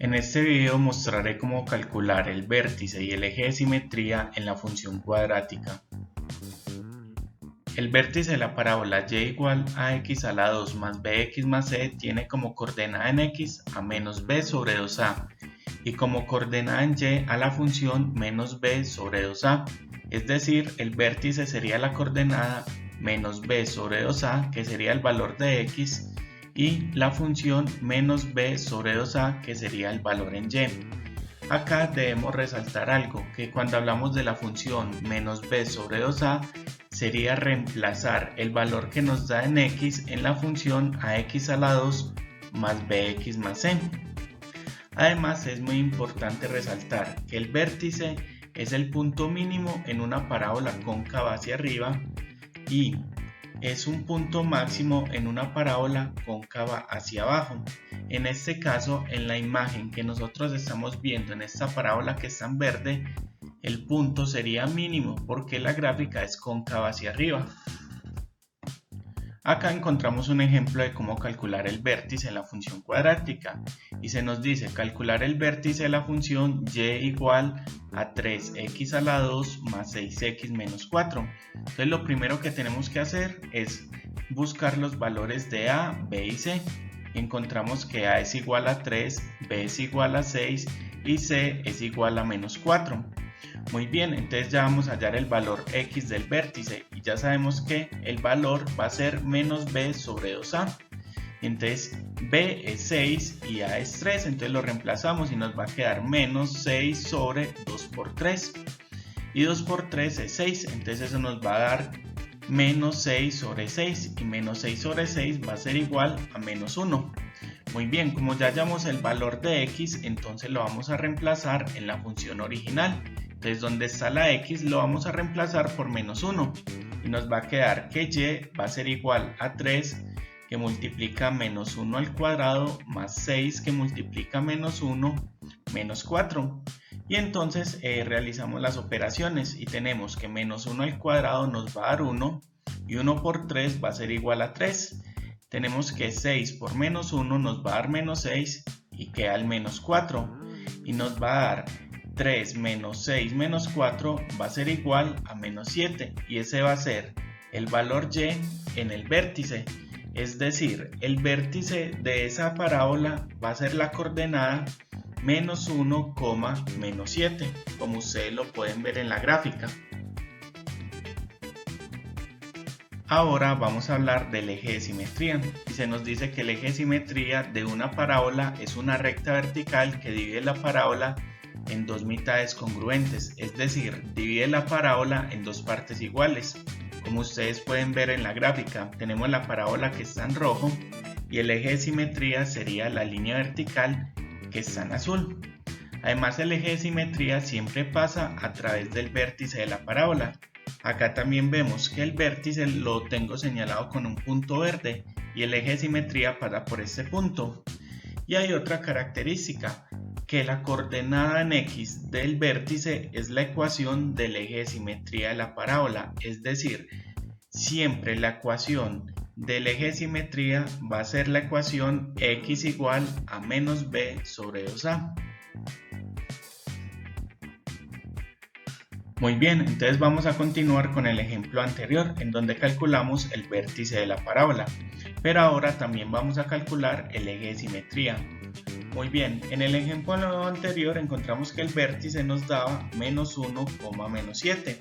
En este video mostraré cómo calcular el vértice y el eje de simetría en la función cuadrática. El vértice de la parábola y igual a x a la 2 más bx más c tiene como coordenada en x a menos b sobre 2a y como coordenada en y a la función menos b sobre 2a, es decir, el vértice sería la coordenada menos b sobre 2a, que sería el valor de x, y la función menos b sobre 2a, que sería el valor en y. Acá debemos resaltar algo, que cuando hablamos de la función menos b sobre 2a, sería reemplazar el valor que nos da en x en la función a x a la 2 más bx más c. Además, es muy importante resaltar que el vértice es el punto mínimo en una parábola cóncava hacia arriba y es un punto máximo en una parábola cóncava hacia abajo. En este caso, en la imagen que nosotros estamos viendo en esta parábola que está en verde, el punto sería mínimo porque la gráfica es cóncava hacia arriba. Acá encontramos un ejemplo de cómo calcular el vértice en la función cuadrática y se nos dice calcular el vértice de la función y igual a 3x a la 2 más 6x menos 4. Entonces lo primero que tenemos que hacer es buscar los valores de a, b y c. Encontramos que a es igual a 3, b es igual a 6 y c es igual a menos 4. Muy bien, entonces ya vamos a hallar el valor x del vértice y ya sabemos que el valor va a ser menos b sobre 2a. Entonces b es 6 y a es 3, entonces lo reemplazamos y nos va a quedar menos 6 sobre 2 por 3. Y 2 por 3 es 6, entonces eso nos va a dar menos 6 sobre 6 y menos 6 sobre 6 va a ser igual a menos 1. Muy bien, como ya hallamos el valor de x, entonces lo vamos a reemplazar en la función original. Entonces donde está la x lo vamos a reemplazar por menos 1 y nos va a quedar que y va a ser igual a 3 que multiplica menos 1 al cuadrado más 6 que multiplica menos 1 menos 4. Y entonces realizamos las operaciones y tenemos que menos 1 al cuadrado nos va a dar 1 y 1 por 3 va a ser igual a 3. Tenemos que 6 por menos 1 nos va a dar menos 6 y queda el menos 4 y nos va a dar 3 menos 6 menos 4 va a ser igual a menos 7 y ese va a ser el valor y en el vértice, es decir, el vértice de esa parábola va a ser la coordenada menos 1, menos 7, como ustedes lo pueden ver en la gráfica. Ahora vamos a hablar del eje de simetría y se nos dice que el eje de simetría de una parábola es una recta vertical que divide la parábola en dos mitades congruentes, es decir, divide la parábola en dos partes iguales. Como ustedes pueden ver en la gráfica, tenemos la parábola que está en rojo y el eje de simetría sería la línea vertical que está en azul. Además, el eje de simetría siempre pasa a través del vértice de la parábola. Acá también vemos que el vértice lo tengo señalado con un punto verde y el eje de simetría pasa por este punto. Y hay otra característica, que la coordenada en x del vértice es la ecuación del eje de simetría de la parábola, es decir, siempre la ecuación del eje de simetría va a ser la ecuación x igual a menos b sobre 2a. Muy bien, entonces vamos a continuar con el ejemplo anterior en donde calculamos el vértice de la parábola, pero ahora también vamos a calcular el eje de simetría. Muy bien, en el ejemplo anterior encontramos que el vértice nos daba menos 1, menos 7.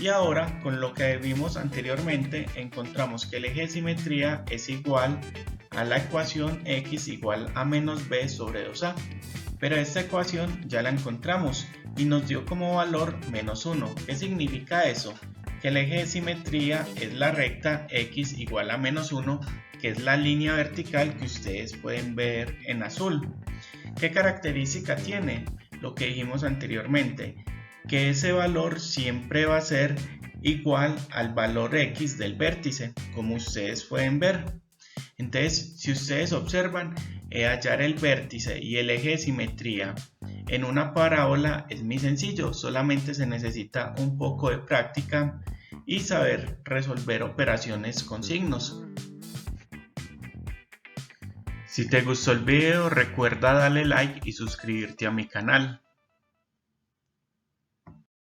Y ahora, con lo que vimos anteriormente, encontramos que el eje de simetría es igual a la ecuación x igual a menos b sobre 2a. Pero esta ecuación ya la encontramos y nos dio como valor menos 1. ¿Qué significa eso? Que el eje de simetría es la recta x igual a menos 1, que es la línea vertical que ustedes pueden ver en azul. ¿Qué característica tiene? Lo que dijimos anteriormente, que ese valor siempre va a ser igual al valor x del vértice, como ustedes pueden ver. Entonces, si ustedes observan, hallar el vértice y el eje de simetría en una parábola es muy sencillo, solamente se necesita un poco de práctica y saber resolver operaciones con signos. Si te gustó el video, recuerda darle like y suscribirte a mi canal.